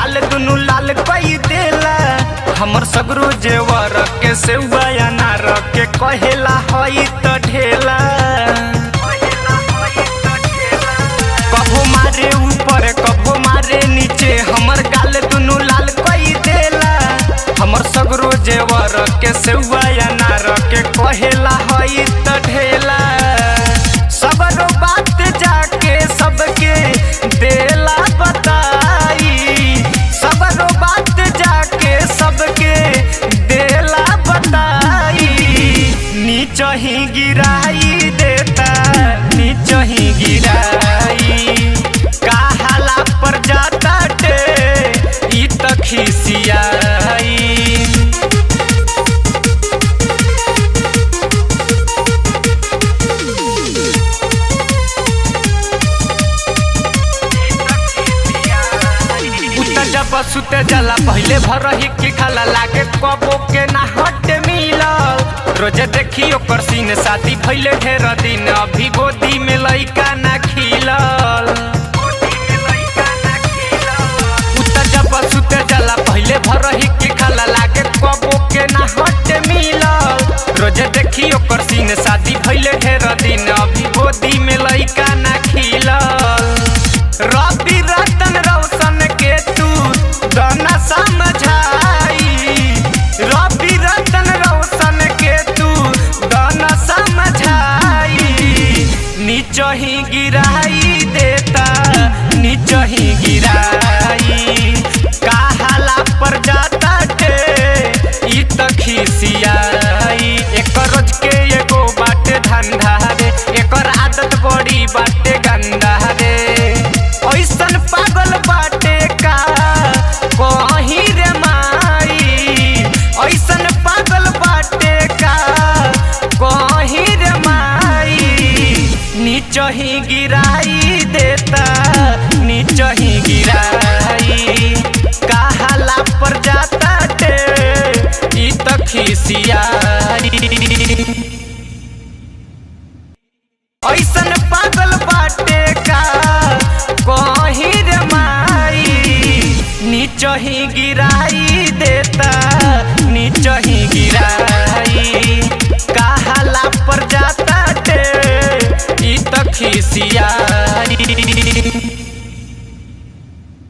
गाल दुनु लाल कई देला। हमर सगरो जेवर के सेवा अनार के कहेला हई त ढेला। कबो मारे ऊपर कबो मारे नीचे हमर गाल दुनु लाल कई देला। हमर सगरो जेवर के सेवा अनार के कहेला हई त ढेला। सबरो बात जाके सबके देला बताई। सबरो बात जाके सबके देला बताई। नीच ही गिराई देता नीच ही गिराई। काहाला पर जाता टे ई त खिसियाई। जब सुते जला पहले भर ही की खाला लागे कबो के ना हट मिलल। रोजे देखी ओकर सीन साथी भइले ढेर दिन अभी गोदी में लइका ना खिलल। जब सुते जला पहले भर ही की खाला लागे कबो के ना हट मिलल। रोजे देखी ओकर सीन साथी भइले ढेर दिन अभी गोदी में लइका ना खिलल। रवि रतन रोशन के तू गाना समझाई। रवि रतन रोशन के तू गाना समझाई। नीच ही गिराई देता नीच ही गिराई। काहाला पर जाता टे ई त खिसियाई। एक रोज के एगो बाटे धंधा रे एकर आदत बड़ी बाटे गंदा रे। ऐसन पागल बाटे का कहीं रे माई। ऐसन पागल बाटे का कहीं रे माई। नीच ही गिराई देता नीच ही गिराई। काहाला पर जाता टे ई त खिसियाई। ऐसन पागल बाटे का कहीं रे माई। नीच ही गिराई देता नीच ही गिराई। काहाला पर जाता टे ई त खिसियाई।